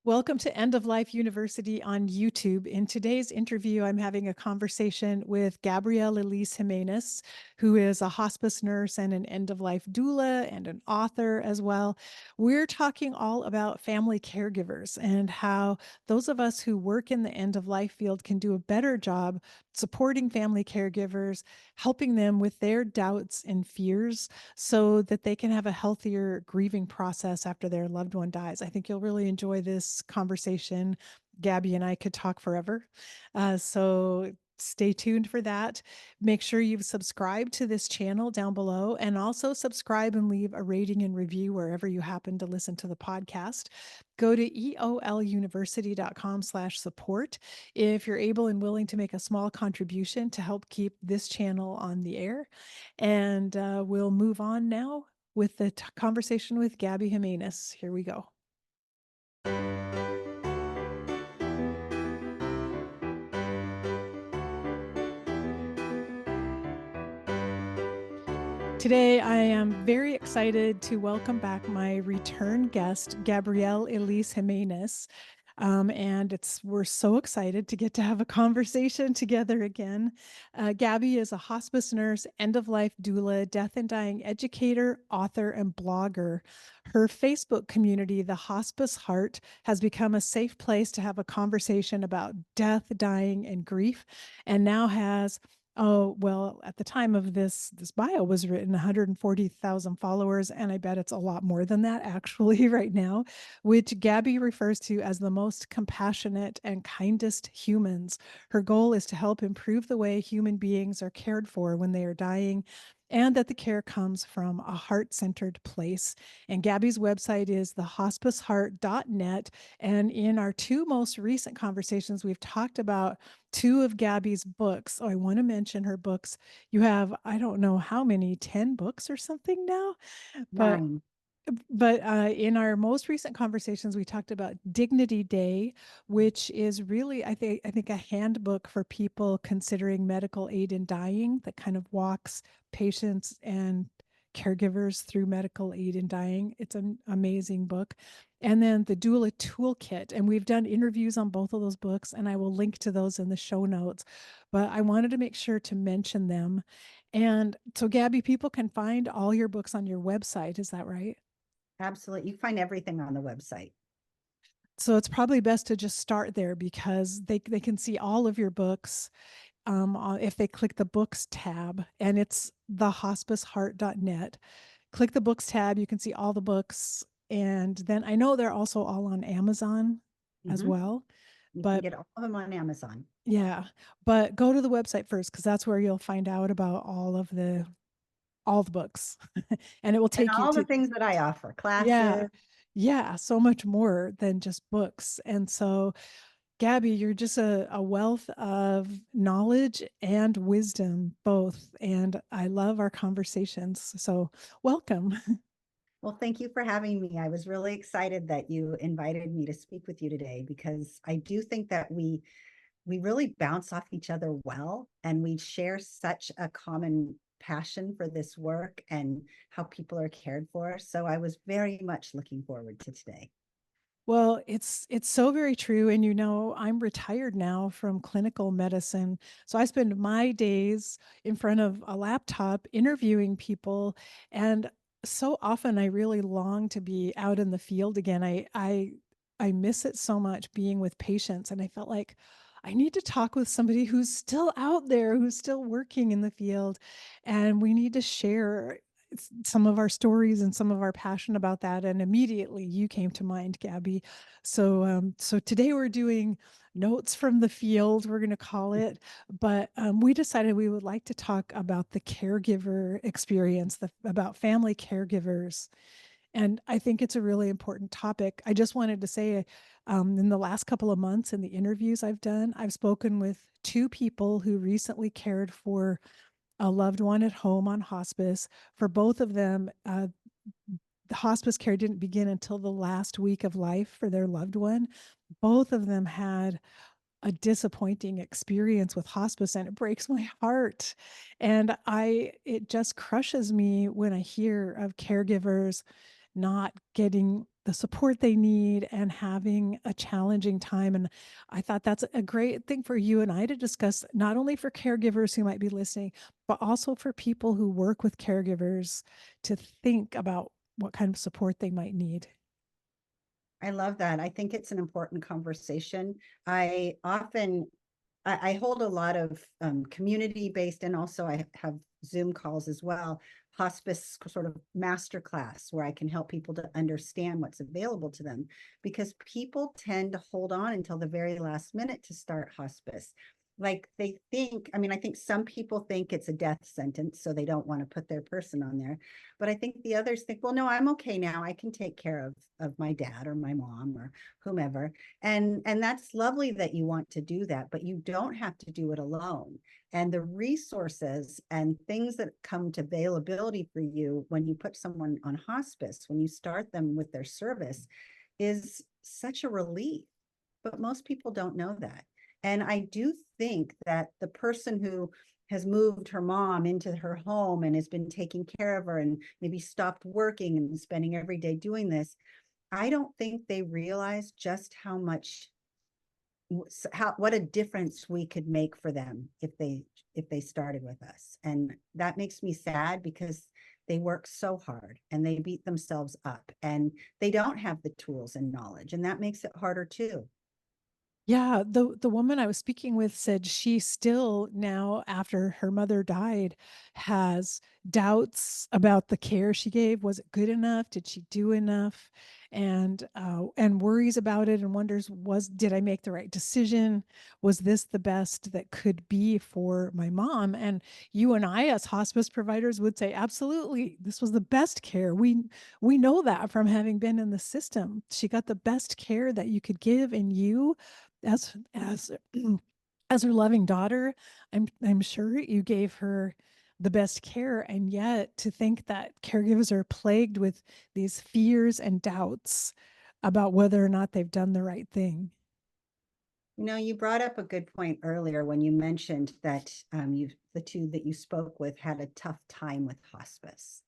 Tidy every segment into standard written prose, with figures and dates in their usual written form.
Welcome to End of Life University on YouTube. In today's interview, I'm having a conversation with Gabrielle Elise Jimenez, who is a hospice nurse and an end of life doula and an author as well. We're talking all about family caregivers and how those of us who work in the end of life field can do a better job supporting family caregivers, helping them with their doubts and fears so that they can have a healthier grieving process after their loved one dies. I think you'll really enjoy this conversation. Gabby and I could talk forever. So stay tuned for that. Make sure you've subscribed to this channel down below and also subscribe and leave a rating and review wherever you happen to listen to the podcast. Go to eoluniversity.com/support if you're able and willing to make a small contribution to help keep this channel on the air. And we'll move on now with the conversation with Gabby Jimenez. Here we go. Today, I am very excited to welcome back my return guest, Gabrielle Elise Jimenez. And we're so excited to get to have a conversation together again. Gabby is a hospice nurse, end-of-life doula, death and dying educator, author, and blogger. Her Facebook community, The Hospice Heart, has become a safe place to have a conversation about death, dying, and grief, and now has at the time of this bio was written, 140,000 followers, and I bet it's a lot more than that actually right now, which Gabby refers to as the most compassionate and kindest humans. Her goal is to help improve the way human beings are cared for when they are dying, and that the care comes from a heart-centered place. And Gabby's website is thehospiceheart.net. And in our two most recent conversations, we've talked about two of Gabby's books. Oh, I want to mention her books. You have, I don't know how many, 10 books or something now, but 9. in our most recent conversations, we talked about Dignity Day, which is really, I think a handbook for people considering medical aid in dying that kind of walks patients and caregivers through medical aid in dying. It's an amazing book. And then the Doula Toolkit. And we've done interviews on both of those books, and I will link to those in the show notes. But I wanted to make sure to mention them. And so, Gabby, people can find all your books on your website. Is that right? Absolutely. You find everything on the website. So it's probably best to just start there because they can see all of your books if they click the books tab, and it's thehospiceheart.net. Click the books tab, you can see all the books. And then I know they're also all on Amazon as Mhm. well. You can But get all of them on Amazon. yeah, but go to the website first because that's where you'll find out about all the books. And it will And take you all the to, things that I offer, yeah, classes. yeah, so much more than just books. And so Gabby, you're just a wealth of knowledge and wisdom, both. And I love our conversations. So, welcome. Well, thank you for having me. I was really excited that you invited me to speak with you today because I do think that we really bounce off each other well, and we share such a common passion for this work and how people are cared for. So I was very much looking forward to today. Well, it's so very true. And I'm retired now from clinical medicine. So I spend my days in front of a laptop interviewing people. And so often I really long to be out in the field again. I miss it so much being with patients. And I felt like I need to talk with somebody who's still out there, who's still working in the field. And we need to share some of our stories and some of our passion about that. And immediately you came to mind, Gabby. So today we're doing notes from the field, we're going to call it. But we decided we would like to talk about the caregiver experience, about family caregivers. And I think it's a really important topic. I just wanted to say, in the last couple of months in the interviews I've done, I've spoken with two people who recently cared for a loved one at home on hospice. For both of them, the hospice care didn't begin until the last week of life for their loved one. Both of them had a disappointing experience with hospice, and it breaks my heart. And it just crushes me when I hear of caregivers not getting the support they need and having a challenging time. And I thought that's a great thing for you and I to discuss, not only for caregivers who might be listening, but also for people who work with caregivers to think about what kind of support they might need. I love that. I think it's an important conversation. I often I hold a lot of community based, and also I have Zoom calls as well, hospice sort of master class where I can help people to understand what's available to them, because people tend to hold on until the very last minute to start hospice. Like they think, I mean, I think some people think it's a death sentence, so they don't want to put their person on there. But I think the others think, well, no, I'm okay now. I can take care of my dad or my mom or whomever. And that's lovely that you want to do that, but you don't have to do it alone. And the resources and things that come to availability for you when you put someone on hospice, when you start them with their service, is such a relief. But most people don't know that. And I do think that the person who has moved her mom into her home and has been taking care of her and maybe stopped working and spending every day doing this, I don't think they realize just how much, what a difference we could make for them if they started with us. And that makes me sad because they work so hard and they beat themselves up and they don't have the tools and knowledge, and that makes it harder too. Yeah, the woman I was speaking with said she still now, after her mother died, has doubts about the care she gave. Was it good enough? Did she do enough? And worries about it and wonders, did I make the right decision? Was this the best that could be for my mom? And you and I, as hospice providers, would say, absolutely, this was the best care. We know that from having been in the system. She got the best care that you could give, and you as as her loving daughter, I'm sure you gave her the best care. And yet to think that caregivers are plagued with these fears and doubts about whether or not they've done the right thing. You know, you brought up a good point earlier when you mentioned that the two that you spoke with had a tough time with hospice.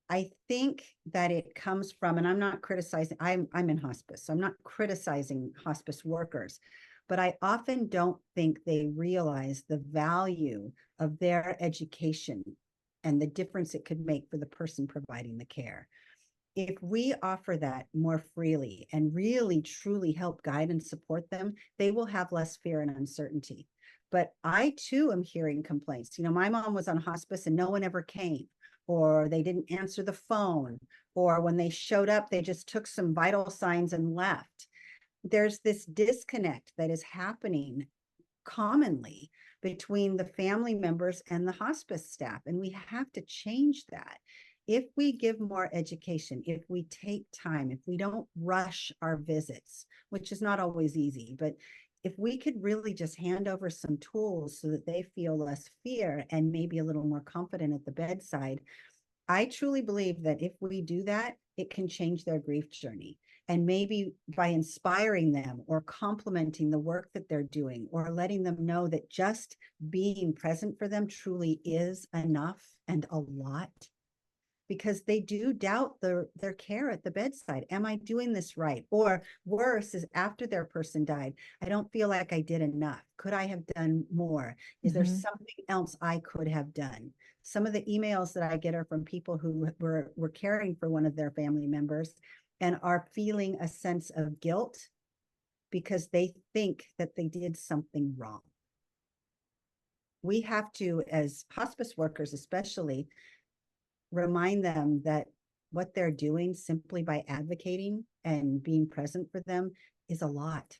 I think that it comes from, and I'm not criticizing, I'm in hospice, so I'm not criticizing hospice workers, but I often don't think they realize the value of their education and the difference it could make for the person providing the care. If we offer that more freely and really truly help guide and support them, they will have less fear and uncertainty. But I too am hearing complaints. You know, my mom was on hospice and no one ever came, or they didn't answer the phone, or when they showed up, they just took some vital signs and left. There's this disconnect that is happening commonly between the family members and the hospice staff. And we have to change that. If we give more education, if we take time, if we don't rush our visits, which is not always easy, but if we could really just hand over some tools so that they feel less fear and maybe a little more confident at the bedside, I truly believe that if we do that, it can change their grief journey. And maybe by inspiring them or complimenting the work that they're doing or letting them know that just being present for them truly is enough and a lot, because they do doubt their care at the bedside. Am I doing this right? Or worse is after their person died, I don't feel like I did enough. Could I have done more? Is there Mhm. something else I could have done? Some of the emails that I get are from people who were caring for one of their family members and are feeling a sense of guilt because they think that they did something wrong. We have to, as hospice workers especially, remind them that what they're doing simply by advocating and being present for them is a lot.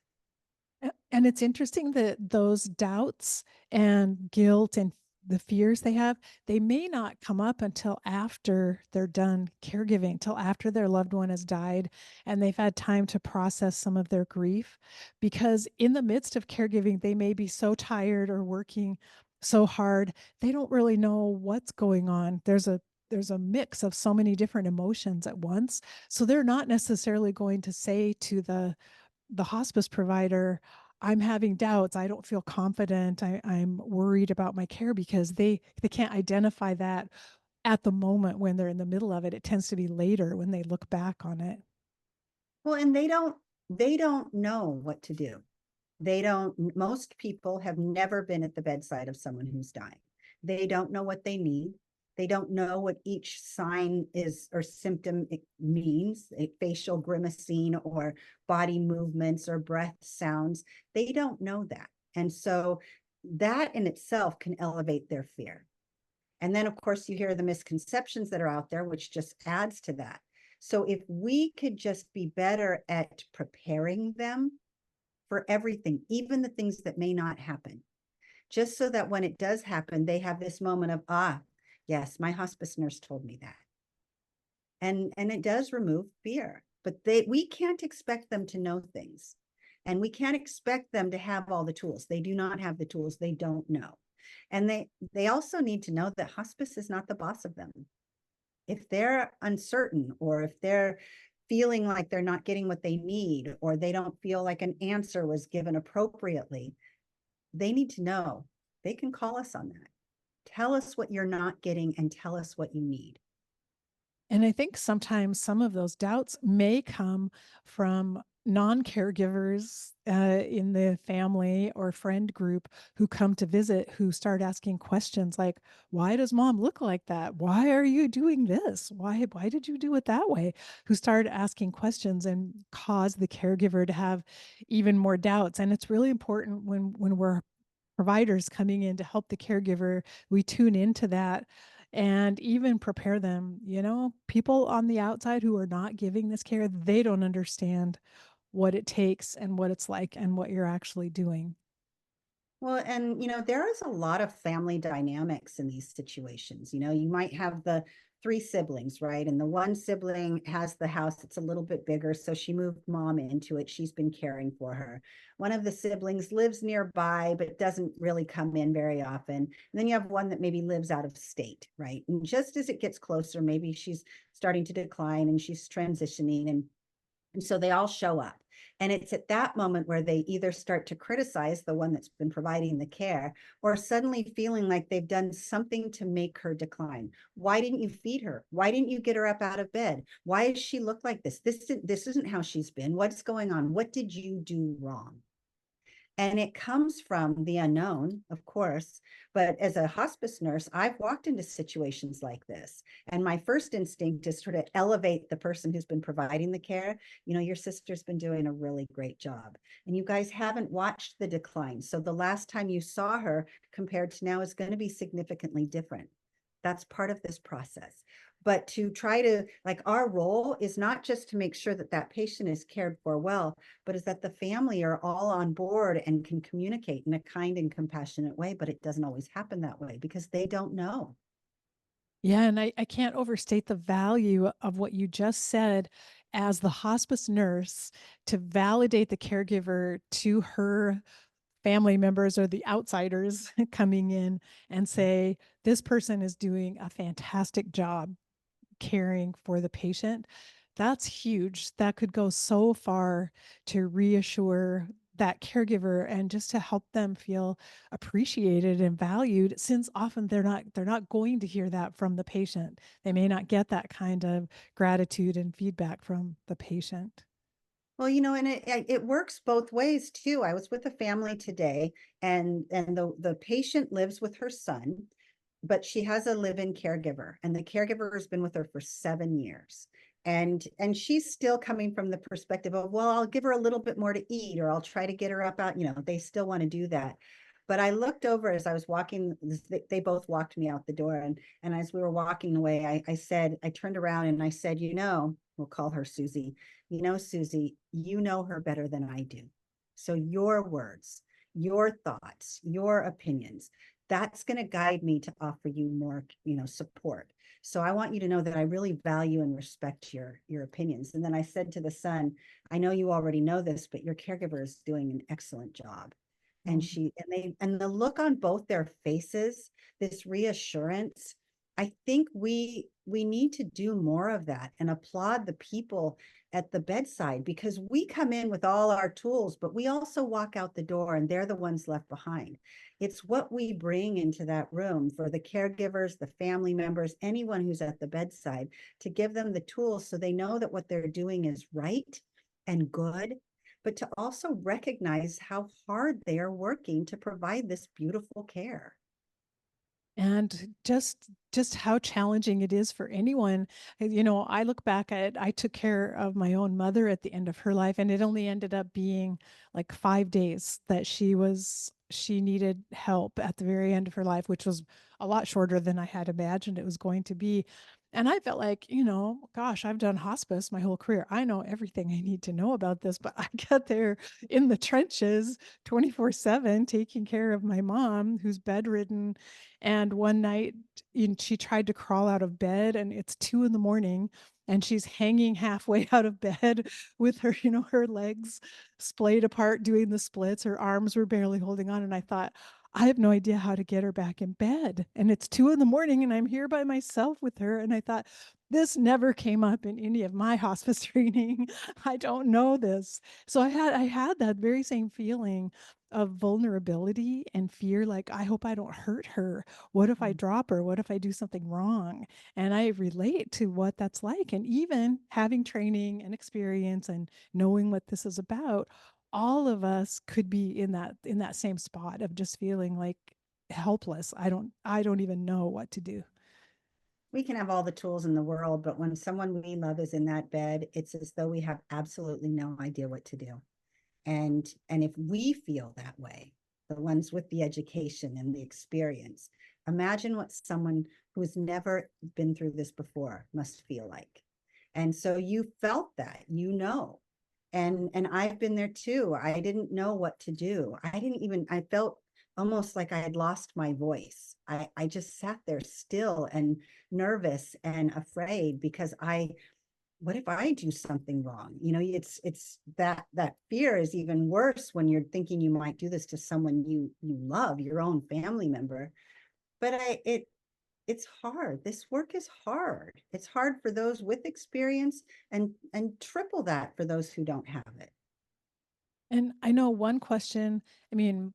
And it's interesting that those doubts and guilt and the fears they have, they may not come up until after they're done caregiving, till after their loved one has died and they've had time to process some of their grief. Because in the midst of caregiving, they may be so tired or working so hard, they don't really know what's going on. There's a mix of so many different emotions at once. So they're not necessarily going to say to the hospice provider, I'm having doubts, I don't feel confident, I'm worried about my care, because they can't identify that at the moment when they're in the middle of it. It tends to be later when they look back on it. Well, and they don't know what to do. They don't, most people have never been at the bedside of someone who's dying. They don't know what they need. They don't know what each sign is or symptom it means, a facial grimacing or body movements or breath sounds. They don't know that. And so that in itself can elevate their fear. And then, of course, you hear the misconceptions that are out there, which just adds to that. So if we could just be better at preparing them for everything, even the things that may not happen, just so that when it does happen, they have this moment of, ah, yes, my hospice nurse told me that. And it does remove fear, but we can't expect them to know things. And we can't expect them to have all the tools. They do not have the tools. They don't know. And they also need to know that hospice is not the boss of them. If they're uncertain or if they're feeling like they're not getting what they need or they don't feel like an answer was given appropriately, they need to know they can call us on that. Tell us what you're not getting and tell us what you need. And I think sometimes some of those doubts may come from non-caregivers in the family or friend group who come to visit, who start asking questions like, why does mom look like that? Why are you doing this? Why did you do it that way? Who start asking questions and cause the caregiver to have even more doubts. And it's really important when we're providers coming in to help the caregiver, we tune into that and even prepare them. People on the outside who are not giving this care, they don't understand what it takes and what it's like and what you're actually doing. Well, and there is a lot of family dynamics in these situations. You might have the three siblings, right? And the one sibling has the house that's a little bit bigger, so she moved mom into it. She's been caring for her. One of the siblings lives nearby, but doesn't really come in very often. And then you have one that maybe lives out of state, right? And just as it gets closer, maybe she's starting to decline and she's transitioning, and so they all show up. And it's at that moment where they either start to criticize the one that's been providing the care or suddenly feeling like they've done something to make her decline. Why didn't you feed her? Why didn't you get her up out of bed? Why does she look like this? This isn't how she's been. What's going on? What did you do wrong? And it comes from the unknown, of course. But as a hospice nurse, I've walked into situations like this. And my first instinct is sort of elevate the person who's been providing the care. Your sister's been doing a really great job. And you guys haven't watched the decline. So the last time you saw her compared to now is going to be significantly different. That's part of this process. But to try to, like, our role is not just to make sure that that patient is cared for well, but is that the family are all on board and can communicate in a kind and compassionate way. But it doesn't always happen that way because they don't know. Yeah, and I can't overstate the value of what you just said as the hospice nurse to validate the caregiver to her family members or the outsiders coming in and say, this person is doing a fantastic job caring for the patient. That's huge. That could go so far to reassure that caregiver and just to help them feel appreciated and valued, since often they're not going to hear that from the patient. They may not get that kind of gratitude and feedback from the patient. Well, and it works both ways too. I was with a family today, and the patient lives with her son, but she has a live-in caregiver, and the caregiver has been with her for 7 years. And she's still coming from the perspective of, well, I'll give her a little bit more to eat, or I'll try to get her up out. They still want to do that. But I looked over as I was walking, they both walked me out the door. And as we were walking away, I turned around and I said, we'll call her Susie. Susie, you know her better than I do. So your words, your thoughts, your opinions, that's going to guide me to offer you more, support. So I want you to know that I really value and respect your opinions. And then I said to the son, I know you already know this, but your caregiver is doing an excellent job. And Mm. and the look on both their faces, this reassurance, I think we need to do more of that and applaud the people at the bedside, because we come in with all our tools, but we also walk out the door and they're the ones left behind. It's what we bring into that room for the caregivers, the family members, anyone who's at the bedside, to give them the tools so they know that what they're doing is right and good, but to also recognize how hard they are working to provide this beautiful care. And just how challenging it is for anyone. I look back at, I took care of my own mother at the end of her life, and it only ended up being like 5 days that she needed help at the very end of her life, which was a lot shorter than I had imagined it was going to be. And I felt like, gosh, I've done hospice my whole career, I know everything I need to know about this, but I got there in the trenches 24/7 taking care of my mom who's bedridden. And one night, she tried to crawl out of bed, and it's 2 in the morning, and she's hanging halfway out of bed with her, her legs splayed apart doing the splits. Her arms were barely holding on. And I thought, I have no idea how to get her back in bed. And it's 2 in the morning, and I'm here by myself with her. And I thought, this never came up in any of my hospice training. I don't know this. So I had that very same feeling of vulnerability and fear, like, I hope I don't hurt her. What if I drop her? What if I do something wrong? And I relate to what that's like. And even having training and experience and knowing what this is about, all of us could be in that same spot of just feeling like helpless. I don't even know what to do. We can have all the tools in the world, but when someone we love is in that bed, it's as though we have absolutely no idea what to do. And if we feel that way, the ones with the education and the experience, imagine what someone who's never been through this before must feel like. And so you felt that, and I've been there too. I didn't know what to do. I felt almost like I had lost my voice. I just sat there still and nervous and afraid because what if I do something wrong? It's that fear is even worse when you're thinking you might do this to someone you love, your own family member. But it's hard. This work is hard. It's hard for those with experience and triple that for those who don't have it. And I know one question, I mean,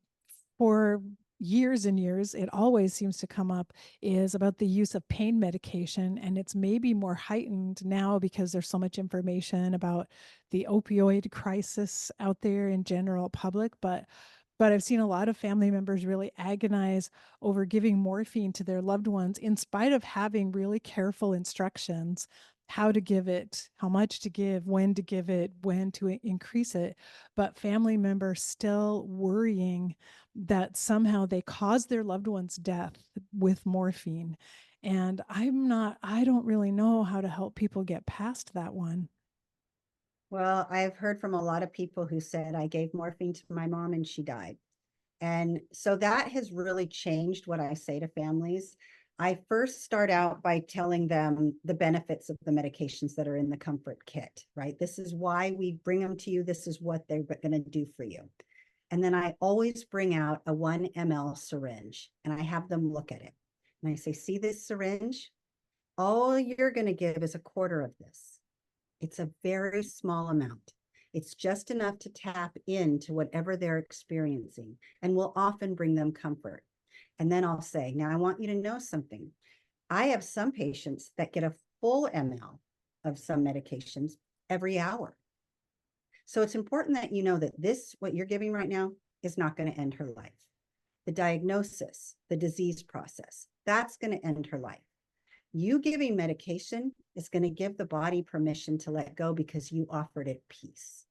for years and years, it always seems to come up, is about the use of pain medication. And it's maybe more heightened now because there's so much information about the opioid crisis out there in general public. But I've seen a lot of family members really agonize over giving morphine to their loved ones in spite of having really careful instructions how to give it, how much to give, when to give it, when to increase it. But family members still worrying that somehow they caused their loved one's death with morphine. And I don't really know how to help people get past that one. Well, I've heard from a lot of people who said I gave morphine to my mom and she died. And so that has really changed what I say to families. I first start out by telling them the benefits of the medications that are in the comfort kit, right? This is why we bring them to you. This is what they're going to do for you. And then I always bring out a 1 ml syringe and I have them look at it. And I say, see this syringe? All you're going to give is a quarter of this. It's a very small amount. It's just enough to tap into whatever they're experiencing and will often bring them comfort. And then I'll say, now I want you to know something. I have some patients that get a full ml of some medications every hour. So it's important that you know that what you're giving right now, is not going to end her life. The diagnosis, the disease process, that's going to end her life. You giving medication is going to give the body permission to let go because you offered it peace.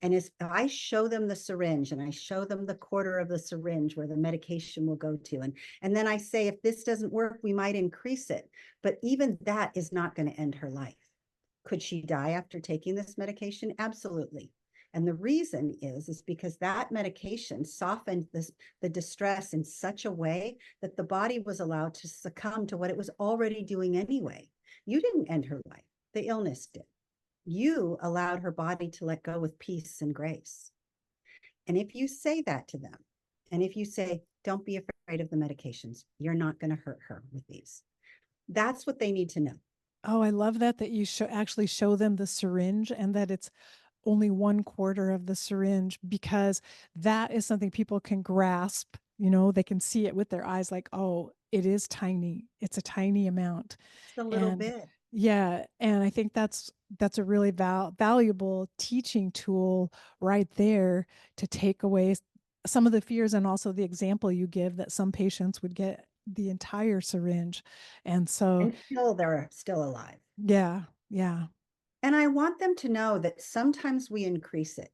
And as I show them the syringe and I show them the quarter of the syringe where the medication will go to, and then I say, if this doesn't work, we might increase it. But even that is not going to end her life. Could she die after taking this medication? Absolutely. And the reason is because that medication softened the distress in such a way that the body was allowed to succumb to what it was already doing anyway. You didn't end her life. The illness did. You allowed her body to let go with peace and grace. And if you say that to them, and if you say, don't be afraid of the medications, you're not going to hurt her with these. That's what they need to know. Oh, I love that you actually show them the syringe and that it's only 1/4 of the syringe, because that is something people can grasp. They can see it with their eyes, like, oh, it is tiny. It's a tiny amount. It's a little And bit. Yeah, and I think that's a really valuable teaching tool right there to take away some of the fears, and also the example you give that some patients would get the entire syringe. And so, Until they're still alive. yeah, yeah. And I want them to know that sometimes we increase it.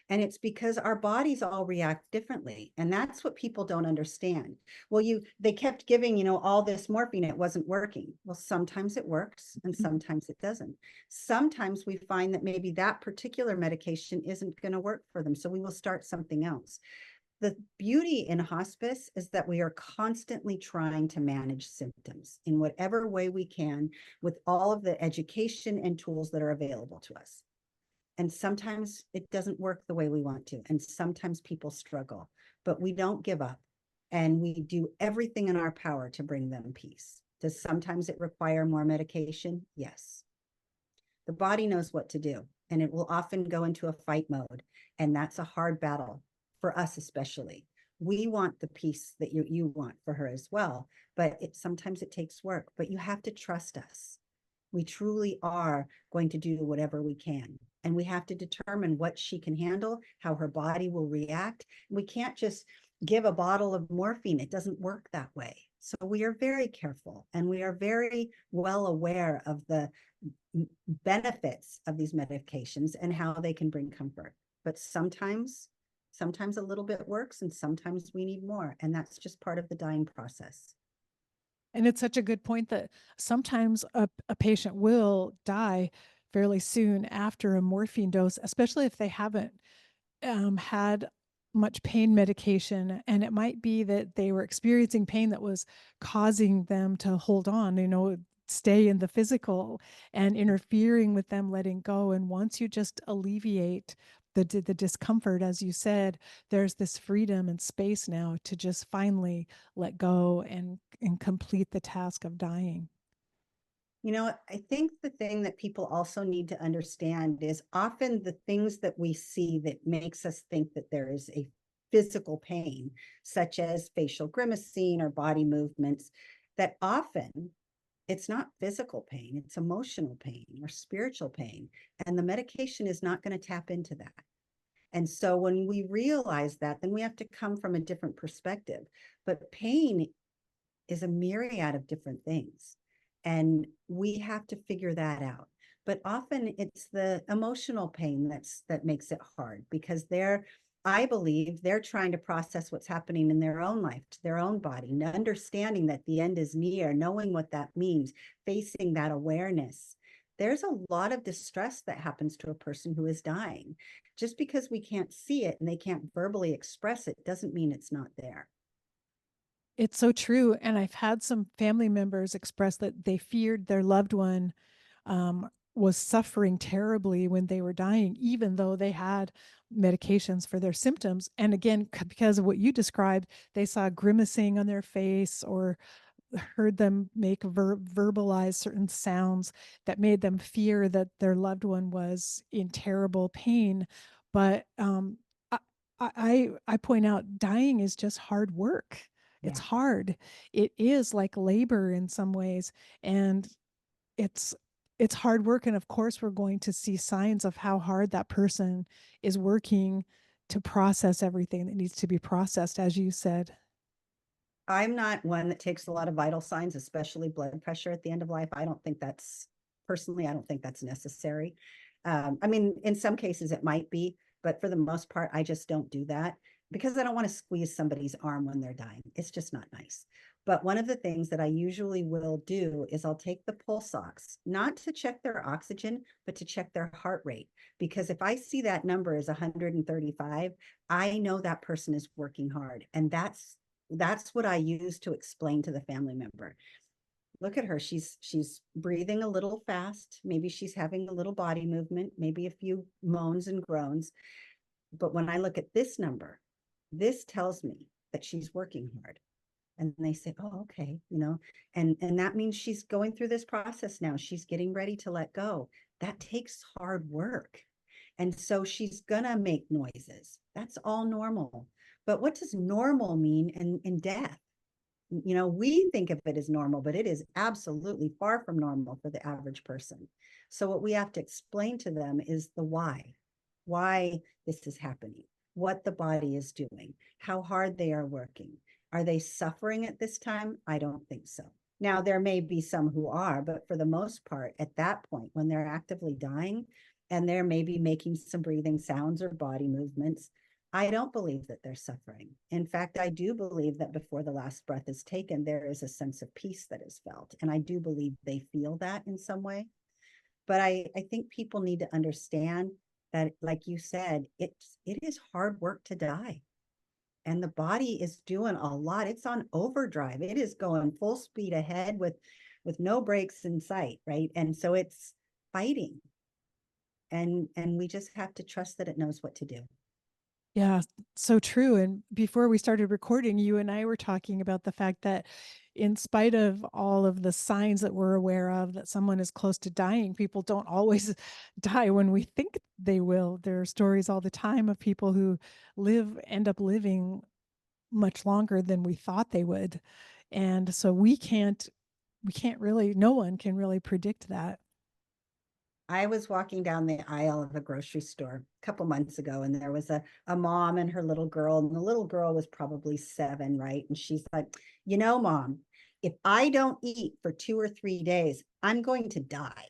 And it's because our bodies all react differently. And that's what people don't understand. Well, they kept giving, all this morphine, it wasn't working. Well, sometimes it works and sometimes it doesn't. Sometimes we find that maybe that particular medication isn't going to work for them. So we will start something else. The beauty in hospice is that we are constantly trying to manage symptoms in whatever way we can with all of the education and tools that are available to us. And sometimes it doesn't work the way we want to. And sometimes people struggle, but we don't give up. And we do everything in our power to bring them peace. Does sometimes it require more medication? Yes. The body knows what to do, and it will often go into a fight mode. And that's a hard battle for us, especially. We want the peace that you want for her as well, but sometimes it takes work, but you have to trust us. We truly are going to do whatever we can. And we have to determine what she can handle, how her body will react. We can't just give a bottle of morphine. It doesn't work that way. So we are very careful and we are very well aware of the benefits of these medications and how they can bring comfort. But sometimes a little bit works and sometimes we need more. And that's just part of the dying process. And it's such a good point that sometimes a patient will die fairly soon after a morphine dose, especially if they haven't had much pain medication. And it might be that they were experiencing pain that was causing them to hold on, stay in the physical and interfering with them letting go. And once you just alleviate the discomfort, as you said, there's this freedom and space now to just finally let go and complete the task of dying. I think the thing that people also need to understand is often the things that we see that makes us think that there is a physical pain, such as facial grimacing or body movements, that often it's not physical pain, it's emotional pain or spiritual pain. And the medication is not going to tap into that. And so when we realize that, then we have to come from a different perspective. But pain is a myriad of different things. And we have to figure that out. But often it's the emotional pain that makes it hard because I believe they're trying to process what's happening in their own life, to their own body, and understanding that the end is near, knowing what that means, facing that awareness. There's a lot of distress that happens to a person who is dying. Just because we can't see it and they can't verbally express it doesn't mean it's not there. It's so true. And I've had some family members express that they feared their loved one was suffering terribly when they were dying, even though they had medications for their symptoms. And again, because of what you described, they saw grimacing on their face or heard them make verbalize certain sounds that made them fear that their loved one was in terrible pain. But I, I point out dying is just hard work. It's Yeah. hard. It is like labor in some ways, and it's it's hard work. And of course, we're going to see signs of how hard that person is working to process everything that needs to be processed, as you said. I'm not one that takes a lot of vital signs, especially blood pressure at the end of life. Personally, I don't think that's necessary. I mean, in some cases it might be, but for the most part, I just don't do that because I don't want to squeeze somebody's arm when they're dying. It's just not nice. But one of the things that I usually will do is I'll take the pulse ox, not to check their oxygen, but to check their heart rate. Because if I see that number is 135, I know that person is working hard. And that's what I use to explain to the family member. Look at her. She's breathing a little fast. Maybe she's having a little body movement, maybe a few moans and groans. But when I look at this number, this tells me that she's working hard. And they say, oh, okay, and that means she's going through this process now. She's getting ready to let go. That takes hard work. And so she's gonna make noises. That's all normal. But what does normal mean in death? we think of it as normal, but it is absolutely far from normal for the average person. So what we have to explain to them is the why this is happening, what the body is doing, how hard they are working. Are they suffering at this time? I don't think so. Now, there may be some who are, but for the most part, at that point, when they're actively dying and they're maybe making some breathing sounds or body movements, I don't believe that they're suffering. In fact, I do believe that before the last breath is taken, there is a sense of peace that is felt. And I do believe they feel that in some way. But I think people need to understand that, like you said, it is hard work to die. And the body is doing a lot. It's on overdrive. It is going full speed ahead with no brakes in sight, right? And so it's fighting. And we just have to trust that it knows what to do. Yeah, so true. And before we started recording, you and I were talking about the fact that in spite of all of the signs that we're aware of that someone is close to dying, people don't always die when we think they will. There are stories all the time of people who end up living much longer than we thought they would. And so we can't really, no one can really predict that. I was walking down the aisle of a grocery store a couple months ago, and there was a mom and her little girl, and the little girl was probably 7, right? And she's like, Mom, if I don't eat for 2 or 3 days, I'm going to die.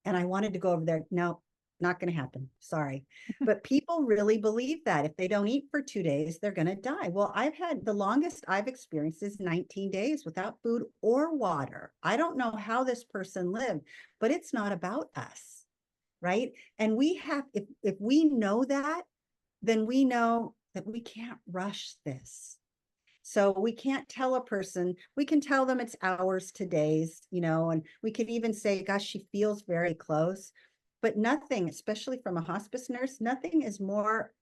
And I wanted to go over there. No, not going to happen. Sorry. But people really believe that if they don't eat for 2 days, they're going to die. Well, I've had the longest I've experienced is 19 days without food or water. I don't know how this person lived, but it's not about us, right? And we have, if we know that, then we know that we can't rush this. So we can't tell a person, we can tell them it's hours to days, and we could even say, gosh, she feels very close. But nothing, especially from a hospice nurse, nothing is more,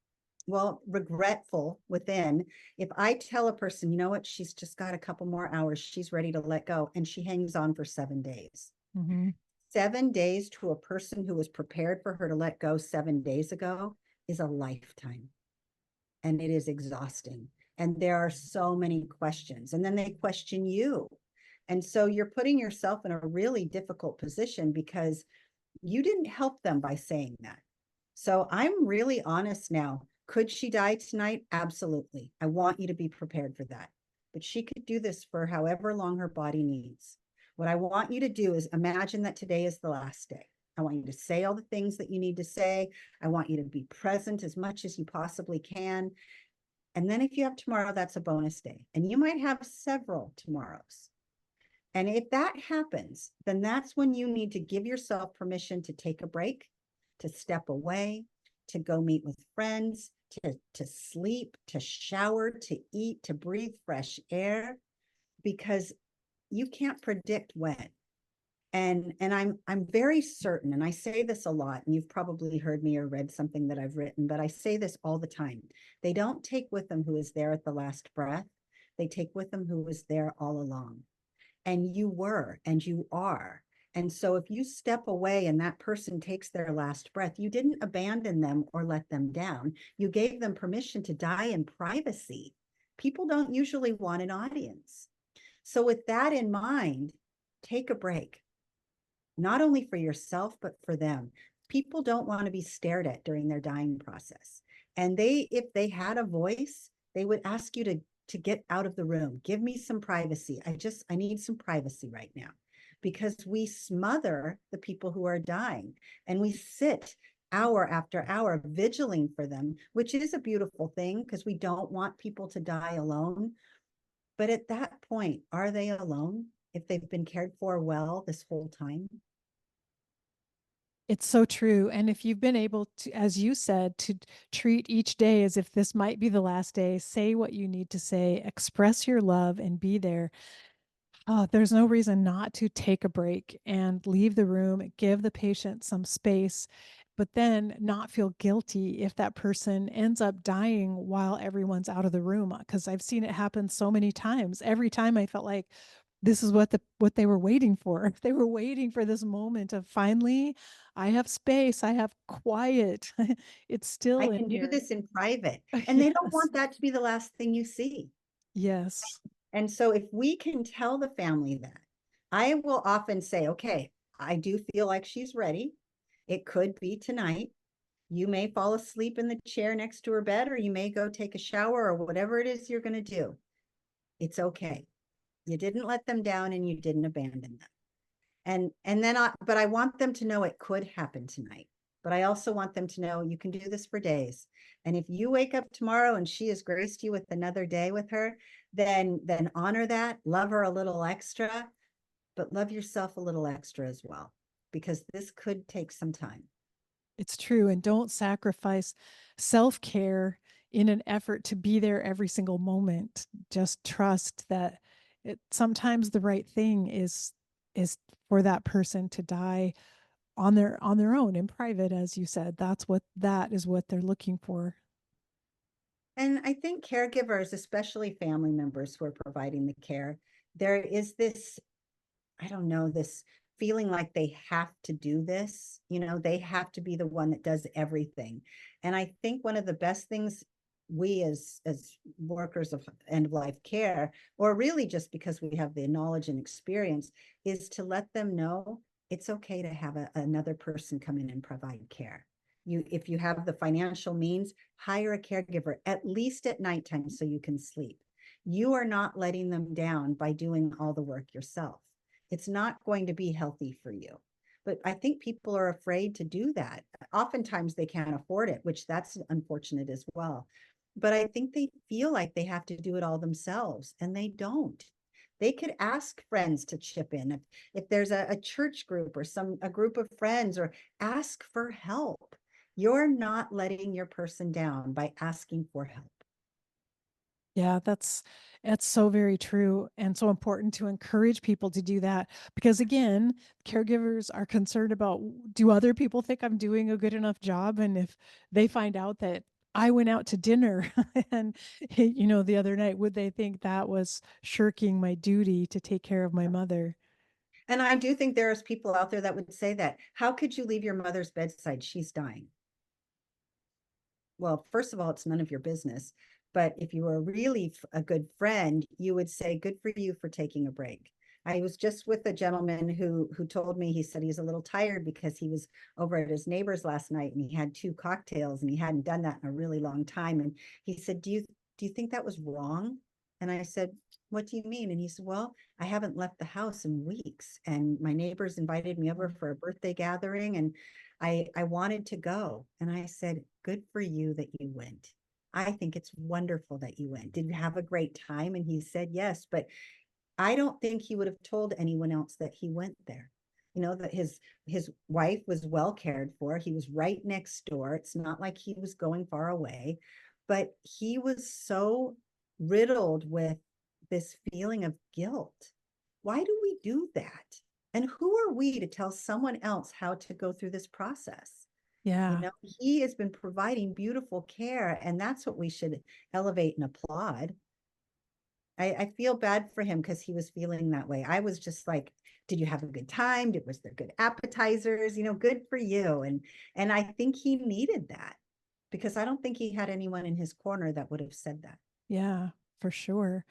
well, regretful within. If I tell a person, you know what, she's just got a couple more hours, she's ready to let go, and she hangs on for 7 days. Mhm. 7 days to a person who was prepared for her to let go 7 days ago is a lifetime. And it is exhausting. And there are so many questions. And then they question you. And so you're putting yourself in a really difficult position because you didn't help them by saying that. So I'm really honest now. Could she die tonight? Absolutely. I want you to be prepared for that. But she could do this for however long her body needs. What I want you to do is imagine that today is the last day. I want you to say all the things that you need to say. I want you to be present as much as you possibly can. And then if you have tomorrow, that's a bonus day. And you might have several tomorrows. And if that happens, then that's when you need to give yourself permission to take a break, to step away, to go meet with friends, to sleep, to shower, to eat, to breathe fresh air, because you can't predict when. And I'm very certain, and I say this a lot, and you've probably heard me or read something that I've written, but I say this all the time. They don't take with them who is there at the last breath. They take with them who was there all along. And you were, and you are. And so if you step away and that person takes their last breath, you didn't abandon them or let them down. You gave them permission to die in privacy. People don't usually want an audience. So with that in mind, take a break, not only for yourself, but for them. People don't want to be stared at during their dying process. And if they had a voice, they would ask you to get out of the room. Give me some privacy. I need some privacy right now, because we smother the people who are dying, and we sit hour after hour vigiling for them, which is a beautiful thing because we don't want people to die alone. But at that point, are they alone if they've been cared for well this whole time? It's so true. And if you've been able to, as you said, to treat each day as if this might be the last day, say what you need to say, express your love, and be there. Oh, there's no reason not to take a break and leave the room, give the patient some space, but then not feel guilty if that person ends up dying while everyone's out of the room. Because I've seen it happen so many times. Every time I felt like this is what they were waiting for. They were waiting for this moment of finally, I have space, I have quiet. It's I still in can do here. this in private. And they don't Yes. want that to be the last thing you see. Yes. And so if we can tell the family that, I will often say, okay, I do feel like she's ready. It could be tonight. You may fall asleep in the chair next to her bed, or you may go take a shower, or whatever it is you're going to do. It's okay. You didn't let them down and you didn't abandon them. And then but I want them to know it could happen tonight. But I also want them to know you can do this for days. And if you wake up tomorrow and she has graced you with another day with her, then honor that, love her a little extra, but love yourself a little extra as well, because this could take some time. It's true. And don't sacrifice self care in an effort to be there every single moment. Just trust that sometimes the right thing is for that person to die on their own in private, as you said. That is what they're looking for. And I think caregivers, especially family members who are providing the care, there is this, I don't know, this feeling like they have to do this. They have to be the one that does everything. And I think one of the best things we as workers of end of life care, or really just because we have the knowledge and experience, is to let them know it's okay to have another person come in and provide care. If you have the financial means, hire a caregiver at least at nighttime so you can sleep. You are not letting them down by doing all the work yourself. It's not going to be healthy for you. But I think people are afraid to do that. Oftentimes they can't afford it, which that's unfortunate as well. But I think they feel like they have to do it all themselves, and they don't. They could ask friends to chip in. If there's a church group or a group of friends, or ask for help. You're not letting your person down by asking for help. Yeah, that's so very true and so important to encourage people to do that because again, caregivers are concerned about do other people think I'm doing a good enough job, and if they find out that I went out to dinner and the other night, would they think that was shirking my duty to take care of my mother? And I do think there's people out there that would say that. How could you leave your mother's bedside? She's dying. Well, first of all, it's none of your business. But if you were really a good friend, you would say, good for you for taking a break. I was just with a gentleman who told me, he said he's a little tired because he was over at his neighbor's last night and he had 2 cocktails and he hadn't done that in a really long time. And he said, do you think that was wrong? And I said, what do you mean? And he said, well, I haven't left the house in weeks and my neighbors invited me over for a birthday gathering and I wanted to go. And I said, good for you that you went. I think it's wonderful that you went. Did you have a great time? And he said, yes, but I don't think he would have told anyone else that he went there. That his wife was well cared for. He was right next door. It's not like he was going far away, but he was so riddled with this feeling of guilt. Why do we do that? And who are we to tell someone else how to go through this process? Yeah. He has been providing beautiful care, and that's what we should elevate and applaud. I feel bad for him because he was feeling that way. I was just like, did you have a good time? Was there good appetizers? Good for you. And I think he needed that because I don't think he had anyone in his corner that would have said that. Yeah, for sure.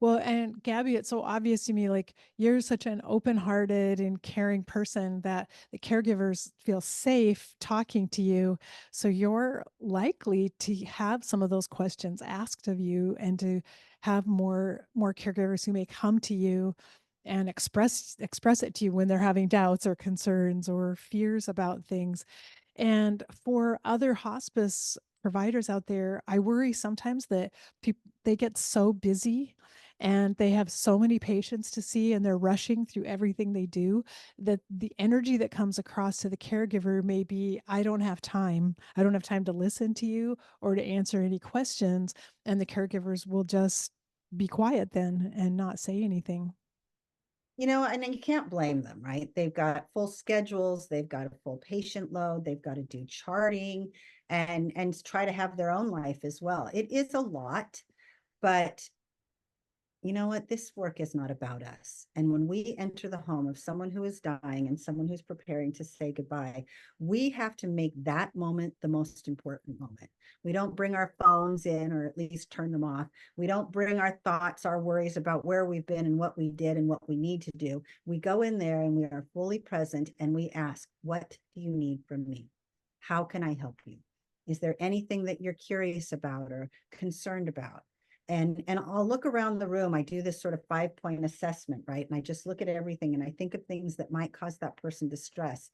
Well, and Gabby, it's so obvious to me, like you're such an open-hearted and caring person that the caregivers feel safe talking to you. So you're likely to have some of those questions asked of you and to have more caregivers who may come to you and express it to you when they're having doubts or concerns or fears about things. And for other hospice providers out there, I worry sometimes that people they get so busy and they have so many patients to see and they're rushing through everything they do that the energy that comes across to the caregiver may be, I don't have time. I don't have time to listen to you or to answer any questions. And the caregivers will just be quiet then and not say anything. And then you can't blame them, right? They've got full schedules, they've got a full patient load, they've got to do charting and try to have their own life as well. It is a lot, but you know what, this work is not about us. And when we enter the home of someone who is dying and someone who's preparing to say goodbye, we have to make that moment the most important moment. We don't bring our phones in, or at least turn them off. We don't bring our thoughts, our worries about where we've been and what we did and what we need to do. We go in there and we are fully present and we ask, what do you need from me? How can I help you? Is there anything that you're curious about or concerned about? And I'll look around the room. I do this sort of 5-point assessment, right? And I just look at everything and I think of things that might cause that person distress.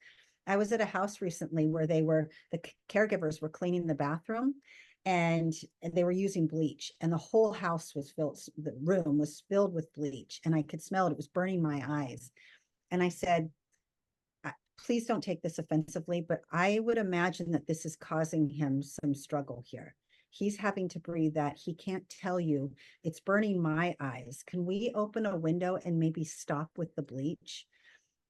I was at a house recently where the caregivers were cleaning the bathroom, and they were using bleach, and the whole house was filled, the room was filled with bleach, and I could smell it. It was burning my eyes. And I said, please don't take this offensively, but I would imagine that this is causing him some struggle here. He's having to breathe that. He can't tell you, it's burning my eyes. Can we open a window and maybe stop with the bleach?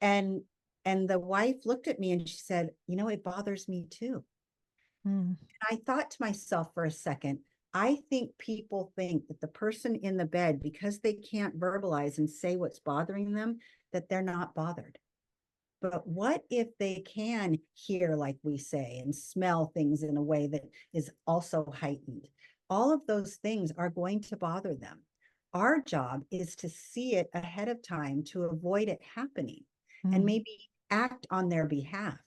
And and the wife looked at me and she said, you know, it bothers me too. Mm, And I thought to myself for a second, I think people think that the person in the bed, because they can't verbalize and say what's bothering them, that they're not bothered. But what if they can hear, like we say, and smell things in a way that is also heightened? All of those things are going to bother them. Our job is to see it ahead of time to avoid it happening and mm, maybe act on their behalf.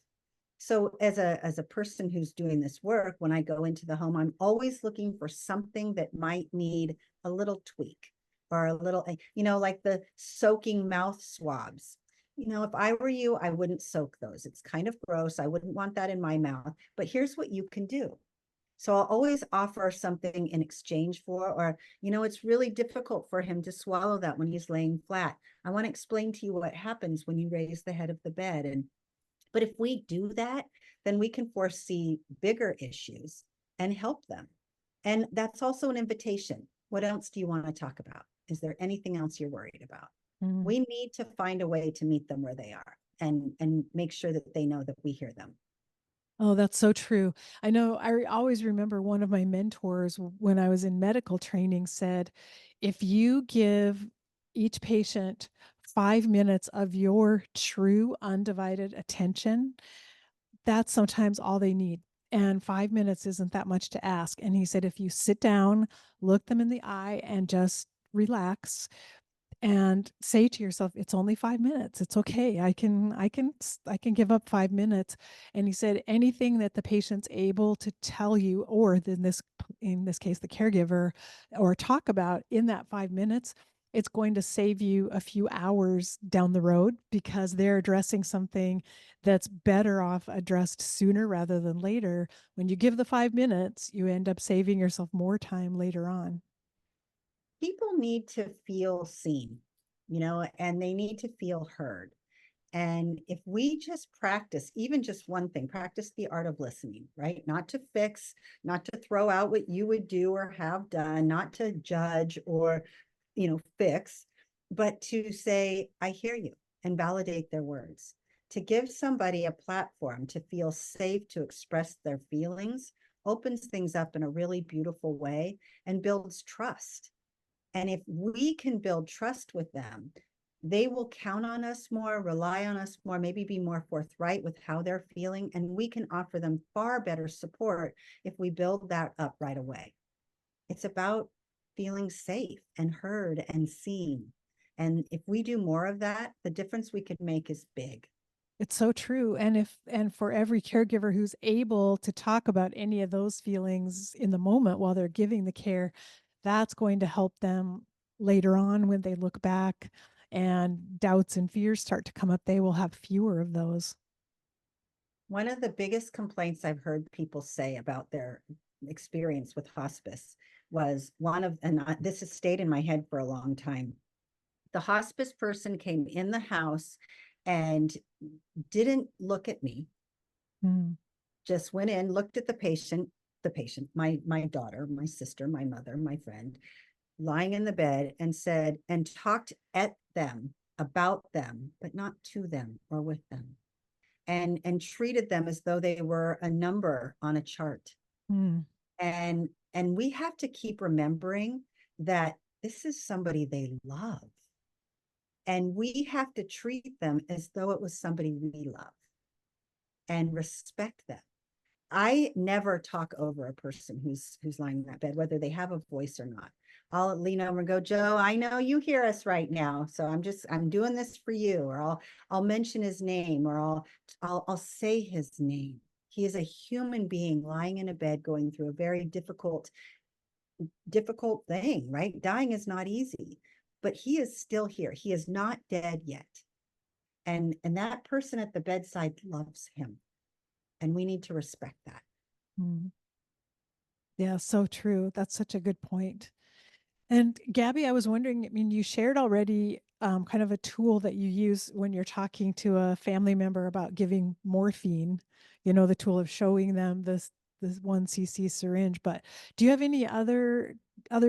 So as a person who's doing this work, when I go into the home, I'm always looking for something that might need a little tweak or a little, like the soaking mouth swabs. If I were you, I wouldn't soak those. It's kind of gross. I wouldn't want that in my mouth. But here's what you can do. So I'll always offer something in exchange for, or, it's really difficult for him to swallow that when he's laying flat. I want to explain to you what happens when you raise the head of the bed. But if we do that, then we can foresee bigger issues and help them. And that's also an invitation. What else do you want to talk about? Is there anything else you're worried about? mm. We need to find a way to meet them where they are and make sure that they know that we hear them. Oh, that's so true. I know always remember one of my mentors when I was in medical training said, if you give each patient 5 minutes of your true undivided attention, that's sometimes all they need. And 5 minutes isn't that much to ask. And he said, if you sit down, look them in the eye, and just relax, and say to yourself, it's only 5 minutes, it's okay, I can give up 5 minutes. And he said anything that the patient's able to tell you, or in this case the caregiver, or talk about in that 5 minutes, it's going to save you a few hours down the road, because they're addressing something that's better off addressed sooner rather than later. When you give the 5 minutes, you end up saving yourself more time later on. People need to feel seen, and they need to feel heard. And if we just practice, even just one thing, practice the art of listening, right? Not to fix, not to throw out what you would do or have done, not to judge or, fix, but to say, I hear you, and validate their words. To give somebody a platform to feel safe to express their feelings opens things up in a really beautiful way and builds trust. And if we can build trust with them, they will count on us more, rely on us more, maybe be more forthright with how they're feeling. And we can offer them far better support if we build that up right away. It's about feeling safe and heard and seen. And if we do more of that, the difference we could make is big. It's so true. And for every caregiver who's able to talk about any of those feelings in the moment while they're giving the care, that's going to help them later on when they look back and doubts and fears start to come up. They will have fewer of those. One of the biggest complaints I've heard people say about their experience with hospice was this has stayed in my head for a long time. The hospice person came in the house and didn't look at me, Mm, just went in, looked at the patient, my daughter, my sister, my mother, my friend, lying in the bed, and said, and talked at them, about them, but not to them or with them, and treated them as though they were a number on a chart. mm, And we have to keep remembering that this is somebody they love. And we have to treat them as though it was somebody we love and respect them. I never talk over a person who's lying in that bed, whether they have a voice or not. I'll lean over and go, Joe, I know you hear us right now. So I'm doing this for you. Or I'll mention his name, or I'll say his name. He is a human being lying in a bed going through a very difficult thing, right? Dying is not easy, but he is still here. He is not dead yet. And that person at the bedside loves him. And we need to respect that. Mm. Yeah, so true. That's such a good point. And Gabby, I was wondering, I mean, you shared already kind of a tool that you use when you're talking to a family member about giving morphine, the tool of showing them this 1 cc syringe. But do you have any other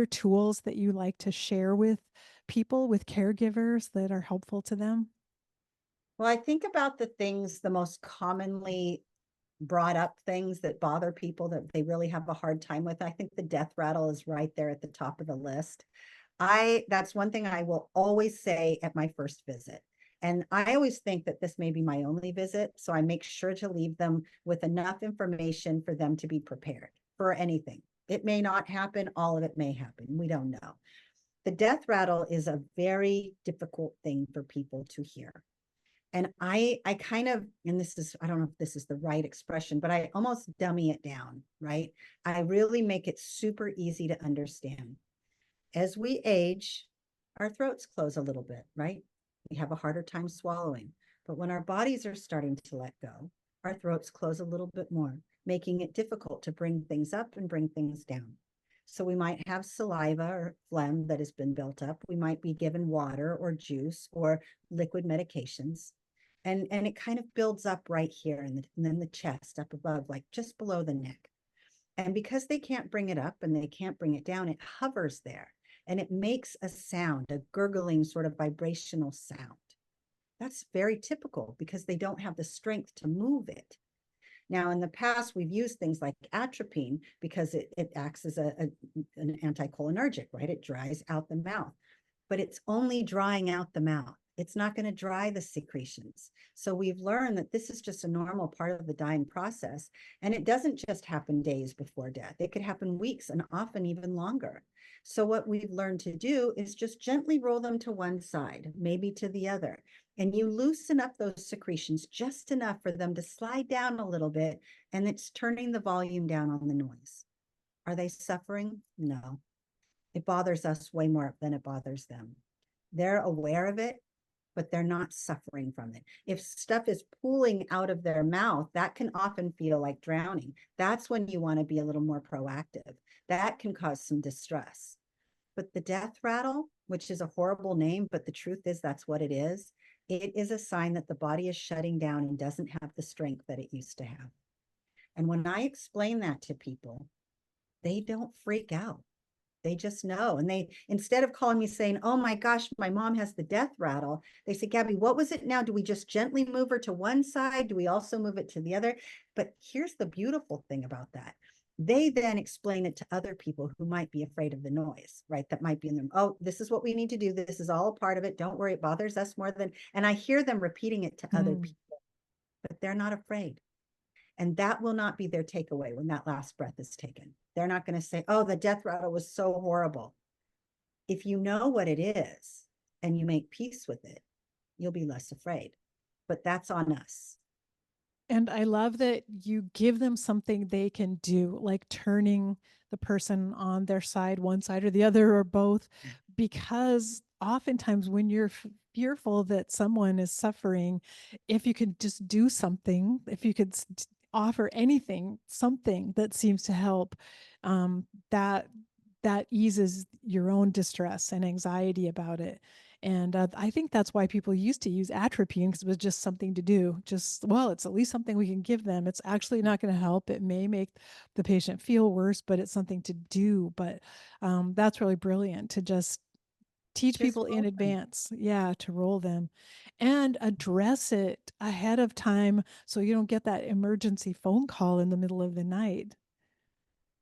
tools that you like to share with people, with caregivers that are helpful to them? Well, I think about the most commonly brought up things that bother people that they really have a hard time with. I think the death rattle is right there at the top of the list. That's one thing I will always say at my first visit. And I always think that this may be my only visit. So I make sure to leave them with enough information for them to be prepared for anything. It may not happen, all of it may happen. We don't know. The death rattle is a very difficult thing for people to hear. And I kind of, and this is, I don't know if this is the right expression, but I almost dummy it down, right? I really make it super easy to understand. As we age, our throats close a little bit, right? We have a harder time swallowing. But when our bodies are starting to let go, our throats close a little bit more, making it difficult to bring things up and bring things down. So we might have saliva or phlegm that has been built up. We might be given water or juice or liquid medications. And it kind of builds up right here and then the chest up above, like just below the neck. And because they can't bring it up and they can't bring it down, it hovers there and it makes a sound, a gurgling sort of vibrational sound. That's very typical because they don't have the strength to move it. Now, in the past, we've used things like atropine because it acts as an anticholinergic, right? It dries out the mouth, but it's only drying out the mouth. It's not going to dry the secretions. So we've learned that this is just a normal part of the dying process. And it doesn't just happen days before death. It could happen weeks and often even longer. So what we've learned to do is just gently roll them to one side, maybe to the other. And you loosen up those secretions just enough for them to slide down a little bit. And it's turning the volume down on the noise. Are they suffering? No. It bothers us way more than it bothers them. They're aware of it, but they're not suffering from it. If stuff is pooling out of their mouth, that can often feel like drowning. That's when you want to be a little more proactive. That can cause some distress. But the death rattle, which is a horrible name, but the truth is that's what it is. It is a sign that the body is shutting down and doesn't have the strength that it used to have. And when I explain that to people, they don't freak out. They just know. And they, instead of calling me saying, oh my gosh, my mom has the death rattle, they say, Gabby, what was it now? Do we just gently move her to one side? Do we also move it to the other? But here's the beautiful thing about that. They then explain it to other people who might be afraid of the noise, right? That might be in them. Oh, this is what we need to do. This is all a part of it. Don't worry, it bothers us more than, and I hear them repeating it to other Mm. people, but they're not afraid. And that will not be their takeaway when that last breath is taken. They're not going to say, oh, the death rattle was so horrible. If you know what it is and you make peace with it, you'll be less afraid. But that's on us. And I love that you give them something they can do, like turning the person on their side, one side or the other, or both, because oftentimes when you're fearful that someone is suffering, if you could just do something, if you could offer anything, something that seems to help, that eases your own distress and anxiety about it. And I think that's why people used to use atropine, because it was just something to do. Just, well, it's at least something we can give them. It's actually not going to help. It may make the patient feel worse, but it's something to do. But that's really brilliant to just teach Just people in roll them. advance. Yeah, to roll them and address it ahead of time so you don't get that emergency phone call in the middle of the night.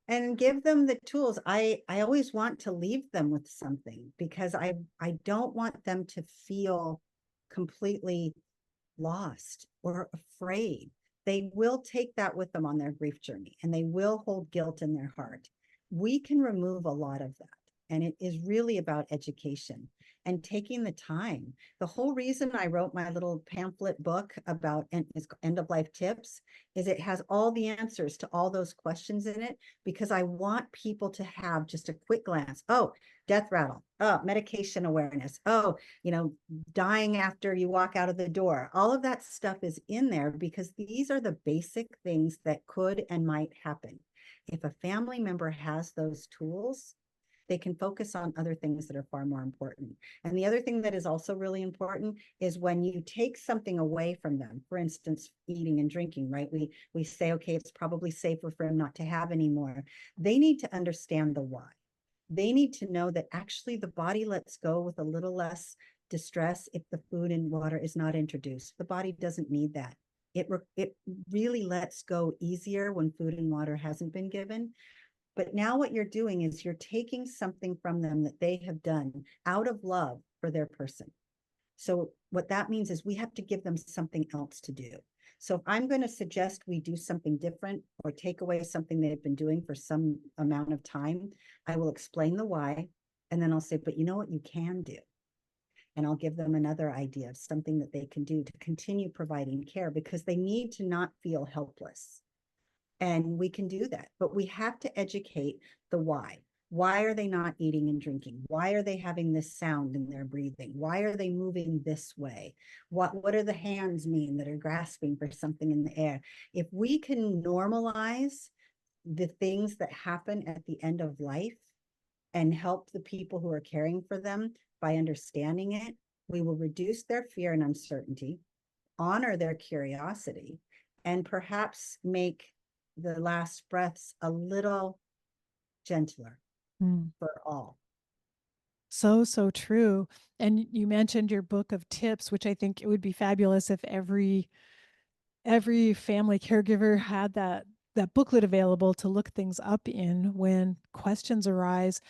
and give them the tools. I always want to leave them with something because I don't want them to feel completely lost or afraid. They will take that with them on their grief journey and they will hold guilt in their heart. We can remove a lot of that. And it is really about education and taking the time. The whole reason I wrote my little pamphlet book about end of life tips is it has all the answers to all those questions in it, because I want people to have just a quick glance. Oh, death rattle. Oh, medication awareness. Oh, dying after you walk out of the door. All of that stuff is in there because these are the basic things that could and might happen. If a family member has those tools, they can focus on other things that are far more important. And the other thing that is also really important is when you take something away from them, for instance, eating and drinking, right? We say, okay, it's probably safer for him not to have anymore. They need to understand the why. They need to know that actually the body lets go with a little less distress if the food and water is not introduced. The body doesn't need that. It really lets go easier when food and water hasn't been given. But now what you're doing is you're taking something from them that they have done out of love for their person. So what that means is we have to give them something else to do. So if I'm going to suggest we do something different or take away something they've been doing for some amount of time, I will explain the why. And then I'll say, but you know what you can do? And I'll give them another idea of something that they can do to continue providing care, because they need to not feel helpless. And we can do that, but we have to educate the why. Why are they not eating and drinking? Why are they having this sound in their breathing? Why are they moving this way? What do the hands mean that are grasping for something in the air? If we can normalize the things that happen at the end of life and help the people who are caring for them by understanding it, we will reduce their fear and uncertainty, honor their curiosity, and perhaps make the last breaths a little gentler Mm. for all. So, so true. And you mentioned your book of tips, which I think it would be fabulous if every family caregiver had that booklet available to look things up in when questions arise.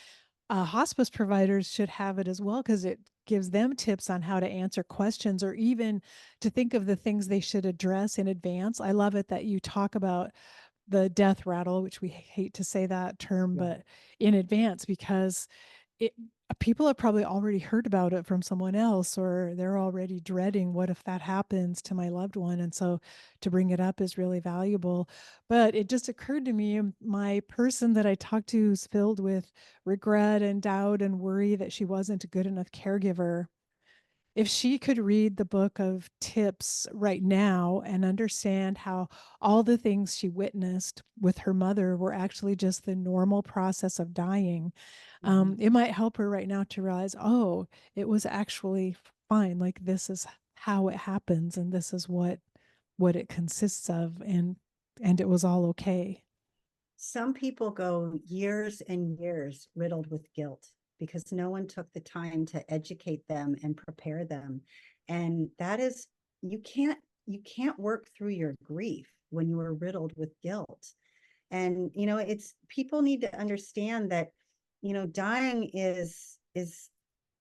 Hospice providers should have it as well because it gives them tips on how to answer questions or even to think of the things they should address in advance. I love it that you talk about the death rattle, which we hate to say that term, Yeah. but in advance because it people have probably already heard about it from someone else or they're already dreading what if that happens to my loved one, and so to bring it up is really valuable. But it just occurred to me, my person that I talked to is filled with regret and doubt and worry that she wasn't a good enough caregiver. If she could read the book of tips right now and understand how all the things she witnessed with her mother were actually just the normal process of dying, Mhm. it might help her right now to realize, oh, it was actually fine. Like this is how it happens, and this is what it consists of, and it was all okay. Some people go years and years riddled with guilt because no one took the time to educate them and prepare them. And that is, you can't work through your grief when you are riddled with guilt. And it's, people need to understand that dying is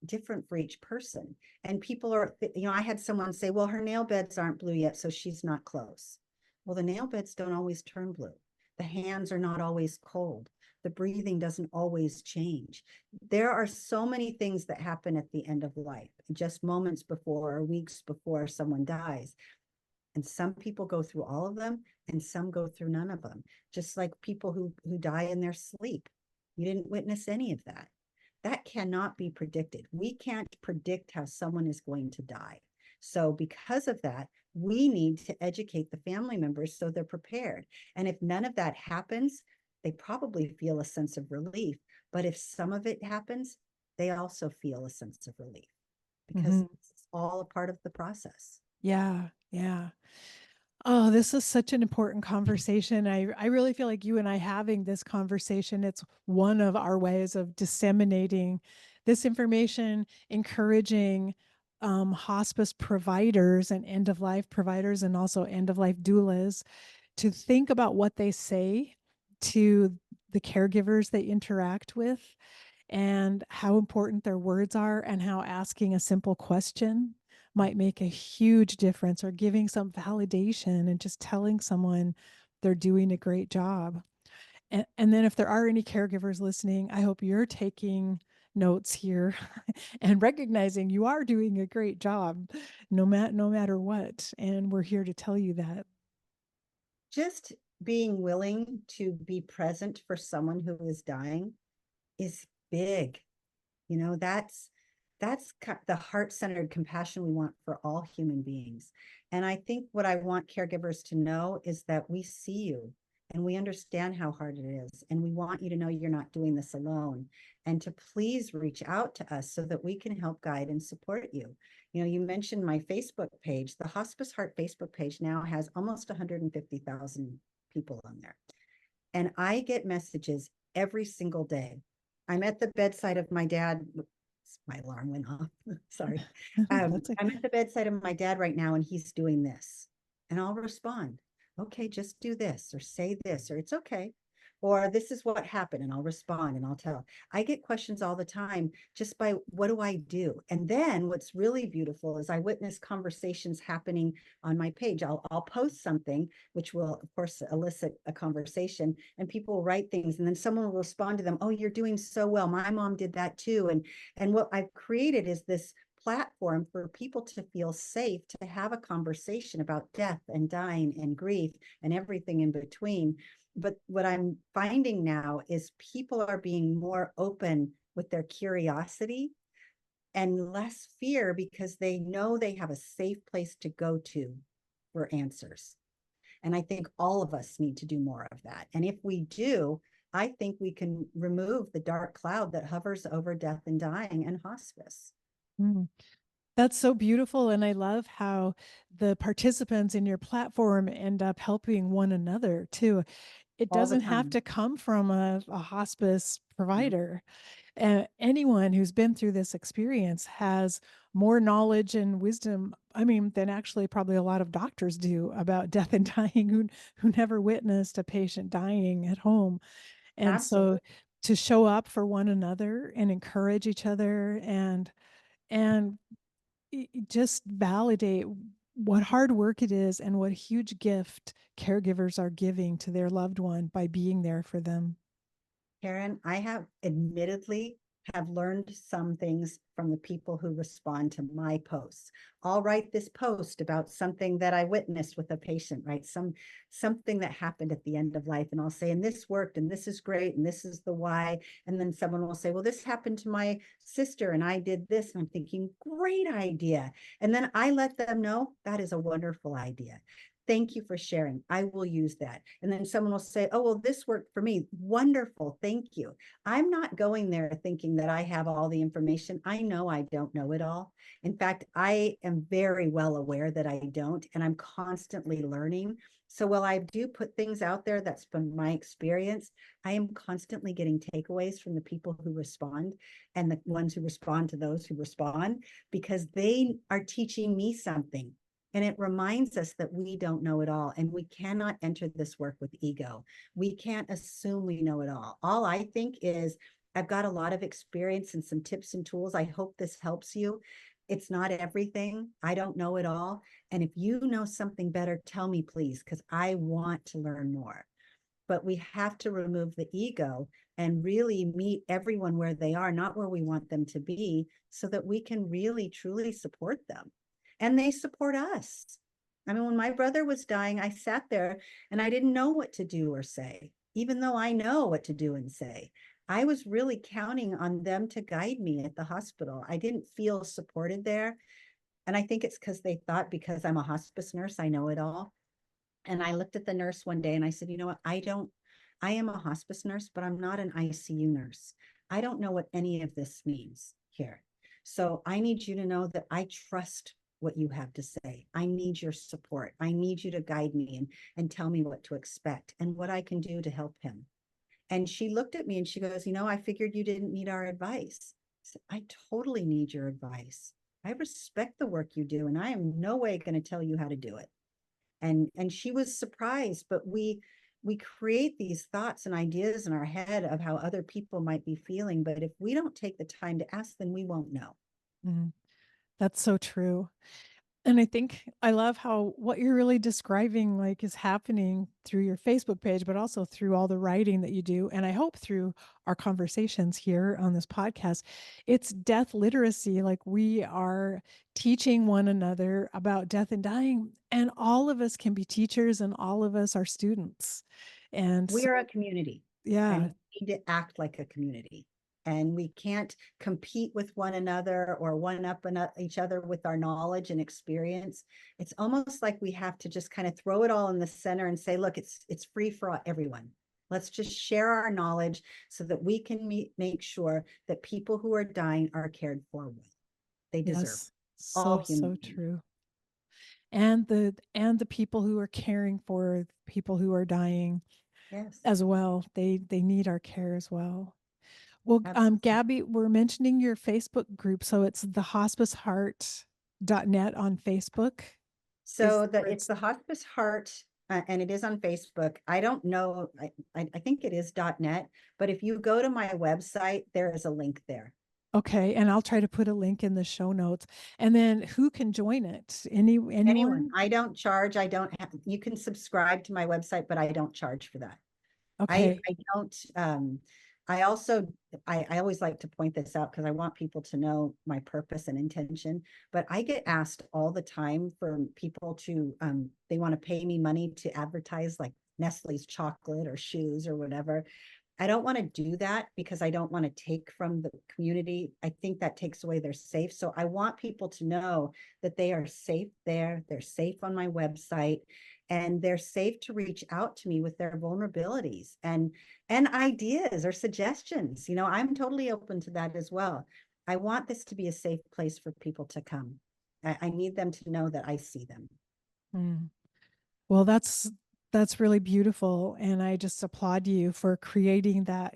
different for each person. And people are, I had someone say, well, her nail beds aren't blue yet, so she's not close. Well, the nail beds don't always turn blue. The hands are not always cold. The breathing doesn't always change. There are so many things that happen at the end of life, just moments before or weeks before someone dies. And some people go through all of them and some go through none of them, just like people who die in their sleep. You didn't witness any of that. That cannot be predicted. We can't predict how someone is going to die. So because of that, we need to educate the family members so they're prepared. And if none of that happens, they probably feel a sense of relief. But if some of it happens, they also feel a sense of relief because Hmm. it's all a part of the process. Yeah, yeah. Oh, this is such an important conversation. I really feel like you and I having this conversation, it's one of our ways of disseminating this information, encouraging hospice providers and end of life providers and also end of life doulas to think about what they say to the caregivers they interact with and how important their words are, and how asking a simple question might make a huge difference, or giving some validation and just telling someone they're doing a great job. And then if there are any caregivers listening, I hope you're taking notes here and recognizing you are doing a great job, no matter what. And we're here to tell you that. Just being willing to be present for someone who is dying is big. You know, that's the heart-centered compassion we want for all human beings. And I think what I want caregivers to know is that we see you and we understand how hard it is. And we want you to know you're not doing this alone, and to please reach out to us so that we can help guide and support you. You know, you mentioned my Facebook page. The Hospice Heart Facebook page now has almost 150,000 people on there. And I get messages every single day. I'm at the bedside of my dad. My alarm went off. Sorry. That's a, I'm at the bedside of my dad right now, and he's doing this. And I'll respond, okay, just do this, or say this, or it's okay. Or this is what happened, and I'll respond and I'll tell. I get questions all the time just by what do I do? And then what's really beautiful is I witness conversations happening on my page. I'll post something, which will, of course, elicit a conversation, and people will write things, and then someone will respond to them. Oh, you're doing so well. My mom did that too. And what I've created is this platform for people to feel safe to have a conversation about death and dying and grief and everything in between. But what I'm finding now is people are being more open with their curiosity and less fear, because they know they have a safe place to go to for answers. And I think all of us need to do more of that. And if we do, I think we can remove the dark cloud that hovers over death and dying and hospice. mm, that's so beautiful. And I love how the participants in your platform end up helping one another too. It All the doesn't have time. to come from a hospice No, provider. Anyone who's been through this experience has more knowledge and wisdom, I mean, than actually probably a lot of doctors do about death and dying, who never witnessed a patient dying at home. And so absolutely. to show up for one another and encourage each other, and just validate what hard work it is, and what huge gift caregivers are giving to their loved one by being there for them. Karen, I have admittedly have learned some things from the people who respond to my posts. I'll write this post about something that I witnessed with a patient, right? Something that happened at the end of life. And I'll say, and this worked, and this is great, and this is the why. And then someone will say, well, this happened to my sister, and I did this. And I'm thinking, great idea. And then I let them know that is a wonderful idea. Thank you for sharing. I will use that. And then someone will say, oh, well, this worked for me. Wonderful. Thank you. I'm not going there thinking that I have all the information. I know I don't know it all. In fact, I am very well aware that I don't, and I'm constantly learning. So while I do put things out there, that's been my experience, I am constantly getting takeaways from the people who respond, and the ones who respond to those who respond, because they are teaching me something. And it reminds us that we don't know it all, and we cannot enter this work with ego. We can't assume we know it all. All I think is I've got a lot of experience and some tips and tools. I hope this helps you. It's not everything. I don't know it all. And if you know something better, tell me, please, because I want to learn more. But we have to remove the ego and really meet everyone where they are, not where we want them to be, so that we can really, truly support them. And they support us. I mean, when my brother was dying, I sat there and I didn't know what to do or say, even though I know what to do and say. I was really counting on them to guide me at the hospital. I didn't feel supported there. And I think it's because they thought, because I'm a hospice nurse, I know it all. And I looked at the nurse one day and I said, you know what? I am a hospice nurse, but I'm not an ICU nurse. I don't know what any of this means here. So I need you to know that I trust what you have to say. I need your support. I need you to guide me and tell me what to expect and what I can do to help him. And she looked at me and she goes, you know, I figured you didn't need our advice. I said, I totally need your advice. I respect the work you do, and I am no way going to tell you how to do it. And she was surprised, but we create these thoughts and ideas in our head of how other people might be feeling, but if we don't take the time to ask, then we won't know. Mhm. That's so true. And I think I love how what you're really describing like is happening through your Facebook page, but also through all the writing that you do. And I hope through our conversations here on this podcast, it's death literacy. Like we are teaching one another about death and dying, and all of us can be teachers and all of us are students. And We so, are a community, and yeah, we need to act like a community. And we can't compete with one another or one up and each other with our knowledge and experience. It's almost like we have to just kind of throw it all in the center and say, look, it's free for everyone. Let's just share our knowledge so that we can make sure that people who are dying are cared for well. They deserve it. yes, All so, human so beings. true. And the people who are caring for people who are dying Yes, as well. They need our care as well. Well, absolutely. Gabby, we're mentioning your Facebook group, so it's the hospiceheart.net on Facebook. Is So where it's it's the Hospice Heart, and it is on Facebook. I don't know. I think it is .net, but if you go to my website, there is a link there. okay, and I'll try to put a link in the show notes. And then who can join it? Anyone. Anyone? I don't charge. I don't have, you can subscribe to my website, but I don't charge for that. Okay. I don't, I also, I always like to point this out because I want people to know my purpose and intention, but I get asked all the time for people to, they want to pay me money to advertise like Nestle's chocolate or shoes or whatever. I don't want to do that because I don't want to take from the community. I think that takes away their safe. So I want people to know that they are safe there. They're safe on my website, and they're safe to reach out to me with their vulnerabilities and ideas or suggestions. You know, I'm totally open to that as well. I want this to be a safe place for people to come. I need them to know that I see them. Mm. Well, that's really beautiful, and I just applaud you for creating that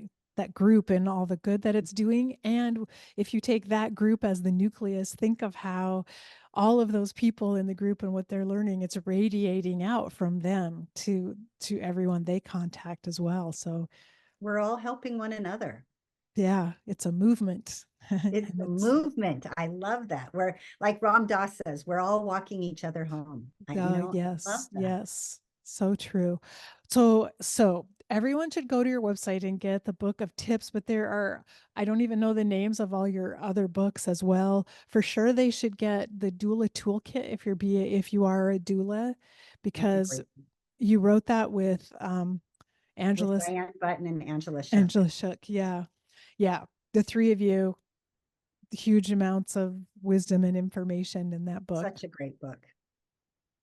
group and all the good that it's doing. And if you take that group as the nucleus, think of how all of those people in the group and what they're learning, it's radiating out from them to everyone they contact as well. So We're all helping one another. yeah, it's a movement. It's And the it's movement. I love that. We're like Ram Dass says, we're all walking each other home. I love yes, that. yes, so true. So everyone should go to your website and get the book of tips, but there are, I don't even know the names of all your other books as well. For sure, they should get the doula toolkit if you are a doula, That's a because great one. you wrote that with With Angela Diane Button and Angela Shuck. Angela Shook. Yeah. Yeah. The three of you, huge amounts of wisdom and information in that book. Such a great book.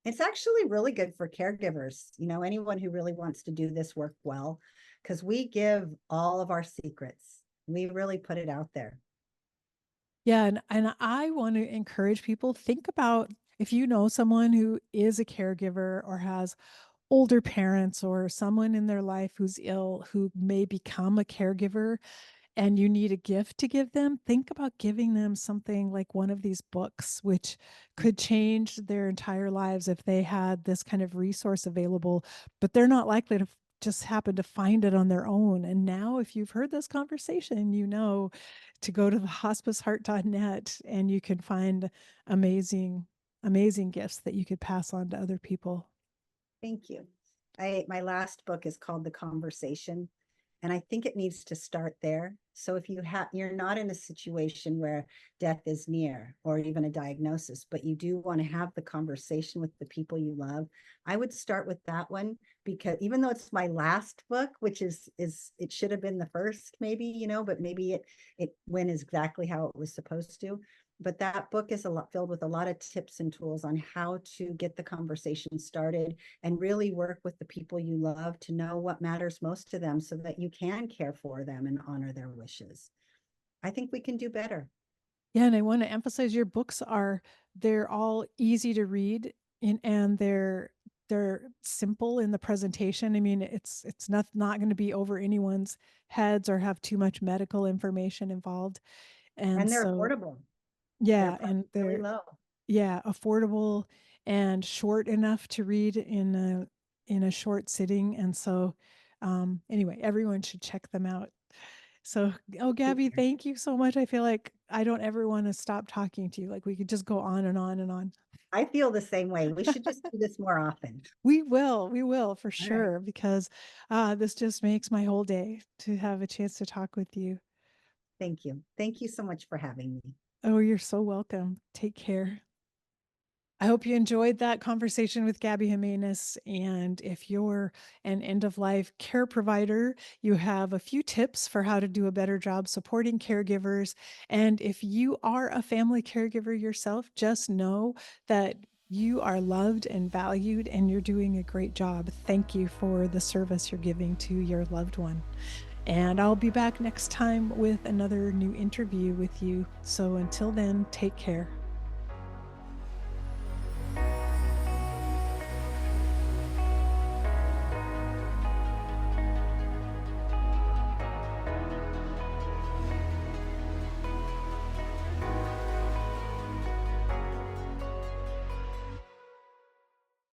It's actually really good for caregivers, you know, anyone who really wants to do this work well, because we give all of our secrets. We really put it out there. Yeah, and I want to encourage people, think about if you know someone who is a caregiver or has older parents or someone in their life who's ill who may become a caregiver, and you need a gift to give them, think about giving them something like one of these books, which could change their entire lives if they had this kind of resource available, but they're not likely to just happen to find it on their own. And now, if you've heard this conversation, you know to go to the hospiceheart.net and you can find amazing, amazing gifts that you could pass on to other people. Thank you. My last book is called The Conversation, and I think it needs to start there. So if you're not in a situation where death is near or even a diagnosis, but you do want to have the conversation with the people you love, I would start with that one, because even though it's my last book, which is it should have been the first, maybe, you know, but maybe it went exactly how it was supposed to. But that book is a lot filled with a lot of tips and tools on how to get the conversation started and really work with the people you love to know what matters most to them so that you can care for them and honor their wishes. I think we can do better. Yeah, and I want to emphasize your books are they're all easy to read and they're simple in the presentation. I mean, it's not going to be over anyone's heads or have too much medical information involved. And And they're so affordable. They're yeah, priced and really they're low. yeah, affordable and short enough to read in in a short sitting. And so, anyway, everyone should check them out. So, oh, Gabby, thank you so much. I feel like I don't ever want to stop talking to you. Like we could just go on and on and on. I feel the same way. We should just do this more often. We will for All right. sure, because this just makes my whole day to have a chance to talk with you. Thank you. Thank you so much for having me. Oh, you're so welcome. Take care. I hope you enjoyed that conversation with Gabby Jimenez. And if you're an end of life care provider, you have a few tips for how to do a better job supporting caregivers. And if you are a family caregiver yourself, just know that you are loved and valued and you're doing a great job. Thank you for the service you're giving to your loved one. And I'll be back next time with another new interview with you. So until then, take care.